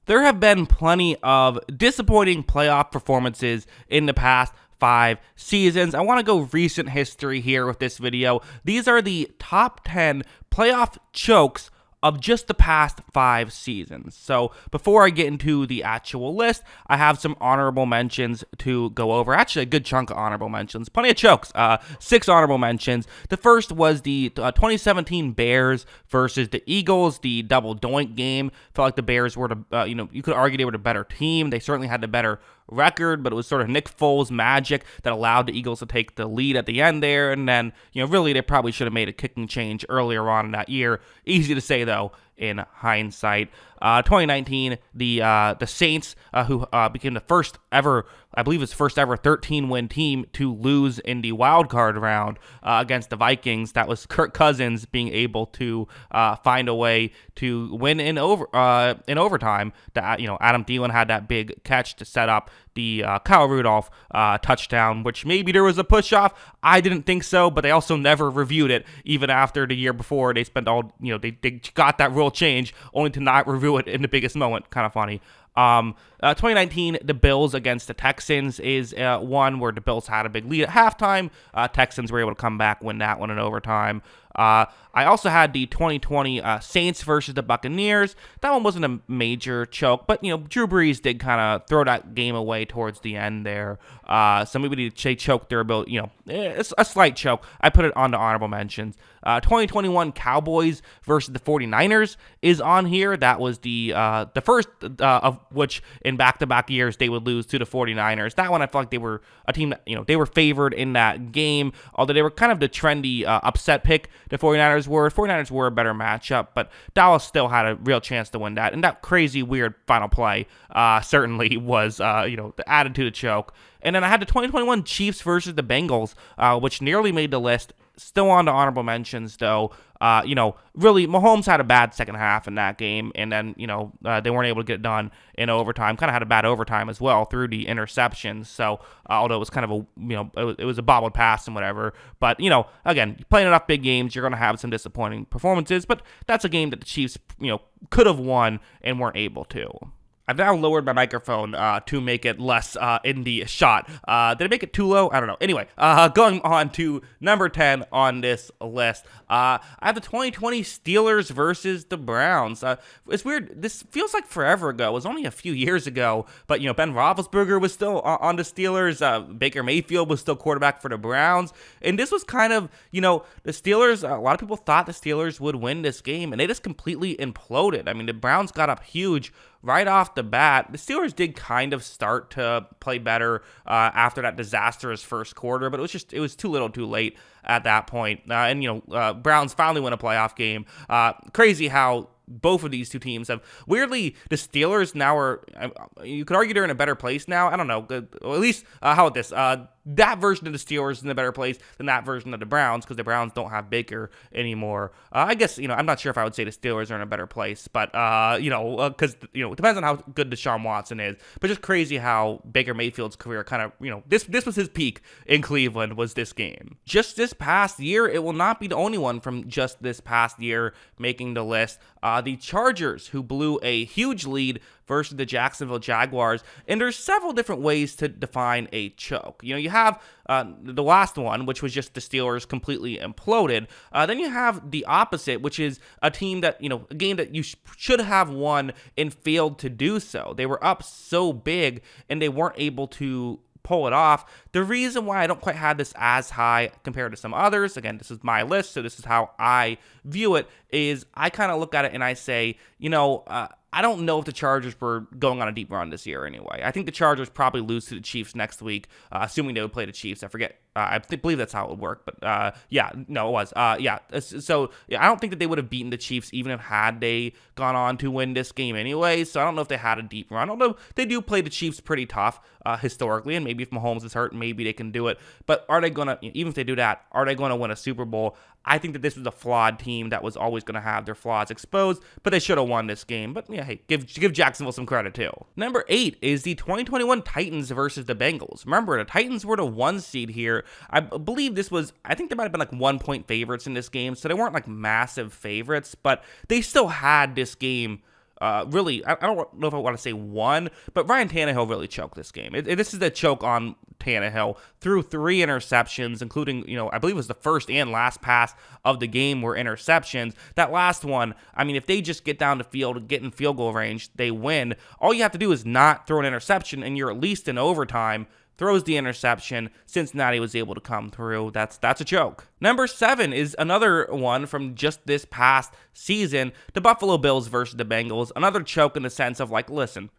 There have been plenty of disappointing playoff performances in the past 5 seasons. I want to go recent history here with this video. These are the top 10 playoff chokes of just the past 5 seasons. So before I get into the actual list, I have some honorable mentions to go over. Actually, a good chunk of honorable mentions. Plenty of chokes. 6 honorable mentions. The first was the 2017 Bears versus the Eagles, the double doink game. Felt like the Bears were you could argue they were the better team. They certainly had the better record, but it was sort of Nick Foles' magic that allowed the Eagles to take the lead at the end there. And then, really, they probably should have made a kicking change earlier on in that year. Easy to say, though, in hindsight. 2019, the Saints, who became the first ever, I believe it's first ever 13-win team to lose in the wild card round against the Vikings. That was Kirk Cousins being able to find a way to win in overtime. Adam Thielen had that big catch to set up the Kyle Rudolph touchdown, which maybe there was a push-off. I didn't think so, but they also never reviewed it, even after the year before. They spent they got that rule change only to not review it in the biggest moment. Kind of funny. 2019, the Bills against the Texans is one where the Bills had a big lead at halftime. Texans were able to come back, win that one in overtime. I also had the 2020 Saints versus the Buccaneers. That one wasn't a major choke, but Drew Brees did kind of throw that game away towards the end there. So maybe they choked their ability. It's a slight choke. I put it on the honorable mentions. 2021 Cowboys versus the 49ers is on here. That was the first of which in back-to-back years they would lose to the 49ers. That one I felt like they were a team that they were favored in that game, although they were kind of the trendy upset pick. The 49ers were. 49ers were a better matchup, but Dallas still had a real chance to win that. And that crazy, weird final play certainly was, added to the choke. And then I had the 2021 Chiefs versus the Bengals, which nearly made the list. Still on to honorable mentions, though. Really, Mahomes had a bad second half in that game, and then, they weren't able to get it done in overtime. Kind of had a bad overtime as well through the interceptions. So, although it was kind of it was a bobbled pass and whatever. But, again, playing enough big games, you're going to have some disappointing performances. But that's a game that the Chiefs, could have won and weren't able to. I've now lowered my microphone to make it less in the shot. Did I make it too low? I don't know. Anyway, going on to number 10 on this list. I have the 2020 Steelers versus the Browns. It's weird. This feels like forever ago. It was only a few years ago. But, Ben Roethlisberger was still on the Steelers. Baker Mayfield was still quarterback for the Browns. And this was kind of, the Steelers, a lot of people thought the Steelers would win this game. And they just completely imploded. I mean, the Browns got up huge right off the bat. The Steelers did kind of start to play better after that disastrous first quarter, but it was too little too late at that point. Browns finally win a playoff game. Crazy how both of these two teams have, weirdly, the Steelers now are, you could argue they're in a better place now. I don't know. At least, how about this? That version of the Steelers is in a better place than that version of the Browns, because the Browns don't have Baker anymore. I guess, I'm not sure if I would say the Steelers are in a better place, but, because, it depends on how good Deshaun Watson is. But just crazy how Baker Mayfield's career kind of, this was his peak in Cleveland, was this game. Just this past year, it will not be the only one from just this past year making the list. The Chargers, who blew a huge lead versus the Jacksonville Jaguars. And there's several different ways to define a choke. You have the last one, which was just the Steelers completely imploded. Then you have the opposite, which is a team that, a game that you should have won and failed to do so. They were up so big and they weren't able to pull it off. The reason why I don't quite have this as high compared to some others, again, this is my list, so this is how I view it, is I kind of look at it and I say, I don't know if the Chargers were going on a deep run this year anyway. I think the Chargers probably lose to the Chiefs next week, assuming they would play the Chiefs. I forget. I believe that's how it would work. But, it was. So, I don't think that they would have beaten the Chiefs even had they gone on to win this game anyway. So, I don't know if they had a deep run. Although, they do play the Chiefs pretty tough historically. And maybe if Mahomes is hurt, maybe they can do it. But are they going to, even if they do that, are they going to win a Super Bowl? I think that this was a flawed team that was always going to have their flaws exposed, but they should have won this game. But yeah, hey, give Jacksonville some credit too. Number 8 is the 2021 Titans versus the Bengals. Remember, the Titans were the 1 seed here. I believe I think there might have been like 1-point favorites in this game, so they weren't like massive favorites, but they still had this game really, I don't know if I want to say won, but Ryan Tannehill really choked this game. This is a choke on Tannehill. Threw 3 interceptions, including, I believe it was the first and last pass of the game were interceptions. That last one, I mean, if they just get down the field, get in field goal range, they win. All you have to do is not throw an interception, and you're at least in overtime. Throws the interception. Cincinnati was able to come through. That's a choke. Number 7 is another one from just this past season. The Buffalo Bills versus the Bengals. Another choke in the sense of like, listen,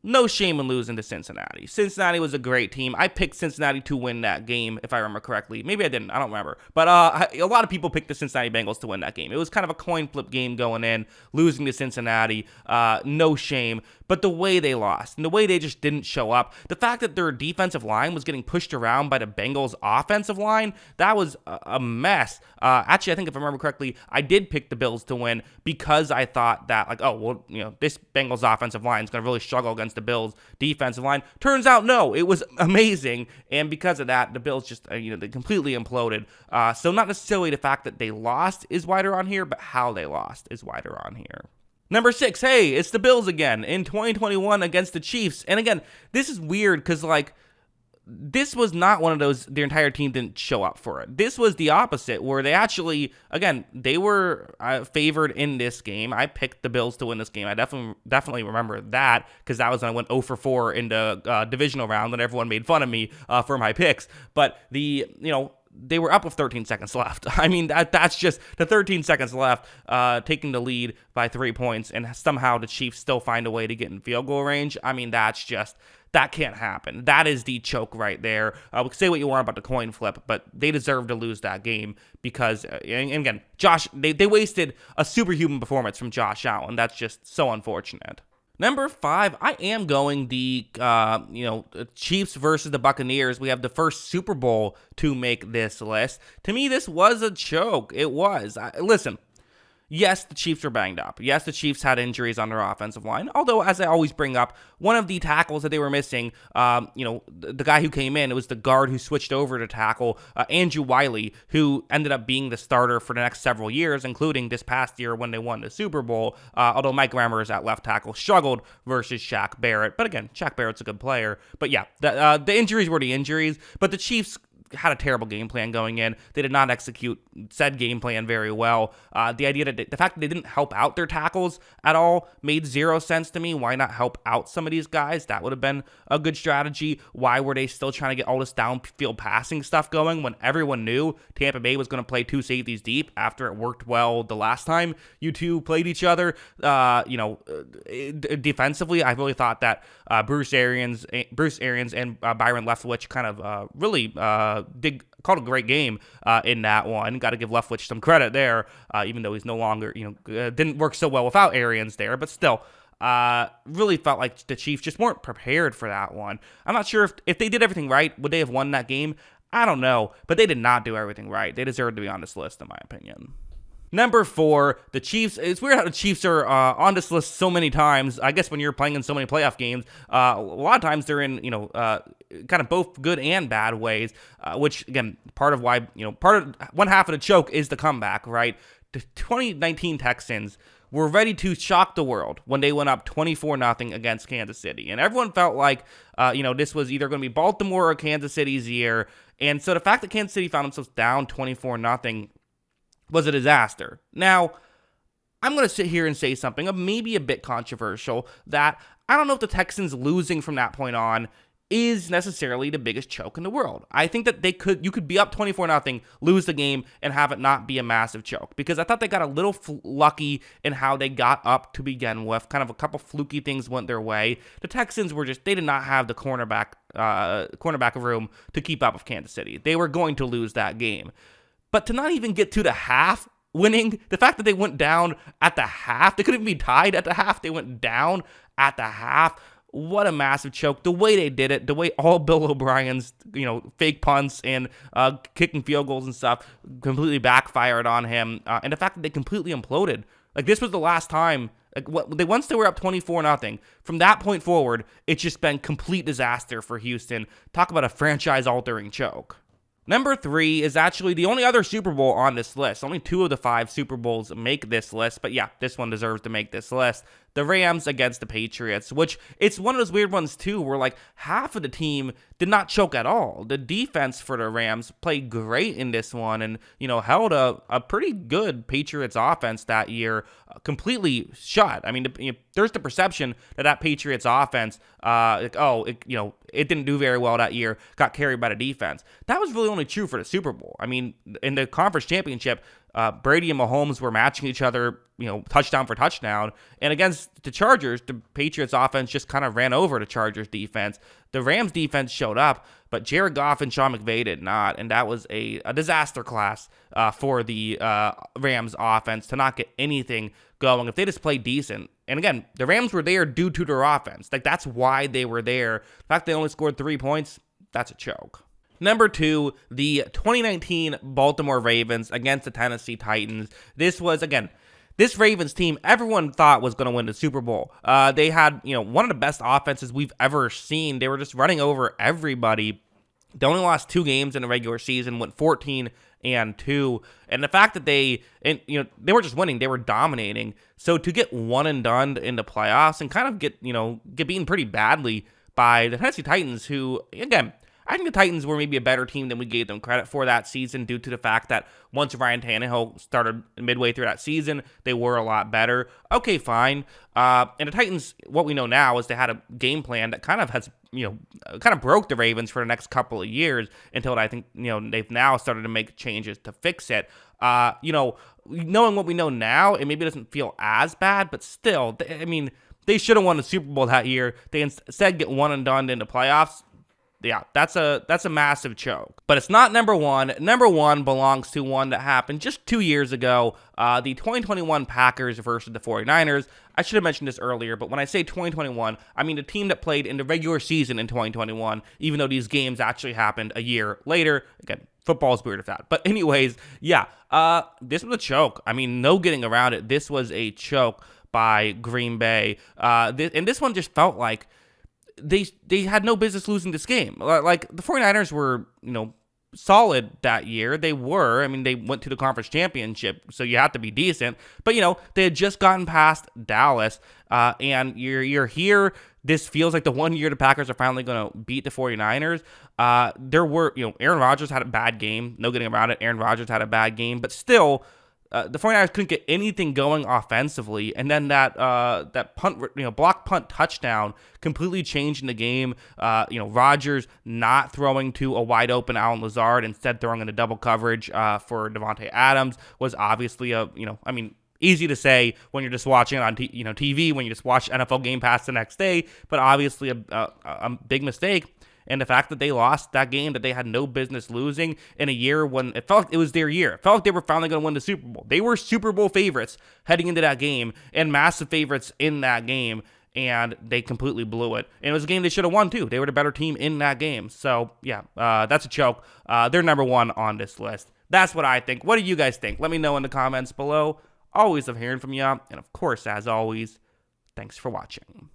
no shame in losing to Cincinnati. Cincinnati was a great team. I picked Cincinnati to win that game, if I remember correctly. Maybe I didn't. I don't remember. But a lot of people picked the Cincinnati Bengals to win that game. It was kind of a coin flip game going in, losing to Cincinnati. No shame. But the way they lost, and the way they just didn't show up, the fact that their defensive line was getting pushed around by the Bengals' offensive line, that was a mess. Actually, I think if I remember correctly, I did pick the Bills to win because I thought that, like, oh, well, this Bengals offensive line is going to really struggle against the Bills' defensive line. Turns out, no, it was amazing. And because of that, the Bills just, they completely imploded. So not necessarily the fact that they lost is why they're on here, but how they lost is why they're on here. Number 6, hey, it's the Bills again in 2021 against the Chiefs. And again, this is weird because, this was not one of those, their entire team didn't show up for it. This was the opposite, where they actually, again, they were favored in this game. I picked the Bills to win this game. I definitely remember that because that was when I went 0 for 4 in the divisional round and everyone made fun of me for my picks. But they were up with 13 seconds left. I mean, that's just the 13 seconds left, taking the lead by 3 points, and somehow the Chiefs still find a way to get in field goal range. I mean, that can't happen. That is the choke right there. Say what you want about the coin flip, but they deserve to lose that game because, and again, they wasted a superhuman performance from Josh Allen. That's just so unfortunate. Number 5, I am going the Chiefs versus the Buccaneers. We have the first Super Bowl to make this list. To me, this was a choke. It was. Listen, yes, the Chiefs were banged up. Yes, the Chiefs had injuries on their offensive line. Although, as I always bring up, one of the tackles that they were missing, the guy who came in, it was the guard who switched over to tackle, Andrew Wiley, who ended up being the starter for the next several years, including this past year when they won the Super Bowl. Although Mike Remmers at left tackle struggled versus Shaq Barrett. But again, Shaq Barrett's a good player. But yeah, the injuries were the injuries. But the Chiefs had a terrible game plan going in. They did not execute said game plan very well. The idea that the fact that they didn't help out their tackles at all made zero sense to me. Why not help out some of these guys? That would have been a good strategy. Why were they still trying to get all this downfield passing stuff going when everyone knew Tampa Bay was going to play 2 safeties deep after it worked well the last time you two played each other? Defensively, I really thought that Bruce Arians and Byron Leftwich kind of really called a great game in that one. Got to give Leftwich some credit there, even though he's no longer, didn't work so well without Arians there, but still. Really felt like the Chiefs just weren't prepared for that one. I'm not sure if they did everything right, would they have won that game? I don't know, but they did not do everything right. They deserve to be on this list, in my opinion. Number 4, the Chiefs. It's weird how the Chiefs are on this list so many times. I guess when you're playing in so many playoff games, a lot of times they're in, kind of both good and bad ways, which, again, part of one half of the choke is the comeback, right? The 2019 Texans were ready to shock the world when they went up 24-0 against Kansas City. And everyone felt like, this was either going to be Baltimore or Kansas City's year. And so the fact that Kansas City found themselves down 24-0 was a disaster. Now, I'm going to sit here and say something maybe a bit controversial, that I don't know if the Texans losing from that point on is necessarily the biggest choke in the world. I think that you could be up 24-0, lose the game, and have it not be a massive choke. Because I thought they got a little lucky in how they got up to begin with. Kind of a couple fluky things went their way. The Texans they did not have the cornerback room to keep up with Kansas City. They were going to lose that game. But to not even get to the half winning, the fact that they went down at the half, they couldn't even be tied at the half, they went down at the half. What a massive choke. The way they did it, the way all Bill O'Brien's, fake punts and kicking field goals and stuff completely backfired on him. And the fact that they completely imploded. Like, this was the last time, once they were up 24-0, from that point forward, it's just been complete disaster for Houston. Talk about a franchise-altering choke. Number 3 is actually the only other Super Bowl on this list. Only 2 of the 5 Super Bowls make this list, but yeah, this one deserves to make this list. the Rams against the Patriots, which it's one of those weird ones too, where like half of the team did not choke at all. The defense for the Rams played great in this one and, held a pretty good Patriots offense that year completely shut. I mean, there's the perception that Patriots offense, it didn't do very well that year, got carried by the defense. That was really only true for the Super Bowl. I mean, in the conference championship, Brady and Mahomes were matching each other, touchdown for touchdown. And against the Chargers, the Patriots offense just kind of ran over the Chargers defense. The Rams defense showed up, but Jared Goff and Sean McVay did not. And that was a disaster class for the Rams offense to not get anything going. If they just played decent. And again, the Rams were there due to their offense. Like, that's why they were there. The fact they only scored 3 points, that's a choke. Number 2, the 2019 Baltimore Ravens against the Tennessee Titans. This was, again, this Ravens team, everyone thought was going to win the Super Bowl. They had, one of the best offenses we've ever seen. They were just running over everybody. They only lost 2 games in the regular season, went 14-2. And the fact that they were just winning, they were dominating. So to get one and done in the playoffs and kind of get beaten pretty badly by the Tennessee Titans, who, again, I think the Titans were maybe a better team than we gave them credit for that season due to the fact that once Ryan Tannehill started midway through that season, they were a lot better. Okay, fine. And the Titans, what we know now is they had a game plan that kind of has, kind of broke the Ravens for the next couple of years until I think, they've now started to make changes to fix it. Knowing what we know now, it maybe doesn't feel as bad, but still, they should have won the Super Bowl that year. They instead get one and done in the playoffs. Yeah, that's a massive choke. But it's not number 1. Number 1 belongs to one that happened just 2 years ago, the 2021 Packers versus the 49ers. I should have mentioned this earlier, but when I say 2021, I mean the team that played in the regular season in 2021, even though these games actually happened a year later. Again, football's weird with that. But anyways, yeah, this was a choke. I mean, no getting around it. This was a choke by Green Bay. And this one just felt like they had no business losing this game. Like, the 49ers were, solid that year. They were. I mean, they went to the conference championship, so you have to be decent. But, they had just gotten past Dallas, and you're here. This feels like the one year the Packers are finally going to beat the 49ers. There were, Aaron Rodgers had a bad game. No getting around it. Aaron Rodgers had a bad game, but still, the 49ers couldn't get anything going offensively, and then that punt, block punt touchdown completely changing the game. Rodgers not throwing to a wide open Allen Lazard, instead throwing into double coverage for Devontae Adams was obviously easy to say when you're just watching it on TV, when you just watch NFL Game Pass the next day, but obviously a big mistake. And the fact that they lost that game that they had no business losing in a year when it felt like it was their year. It felt like they were finally going to win the Super Bowl. They were Super Bowl favorites heading into that game and massive favorites in that game, and they completely blew it. And it was a game they should have won, too. They were the better team in that game. So, yeah, that's a choke. They're number 1 on this list. That's what I think. What do you guys think? Let me know in the comments below. Always love hearing from you. And, of course, as always, thanks for watching.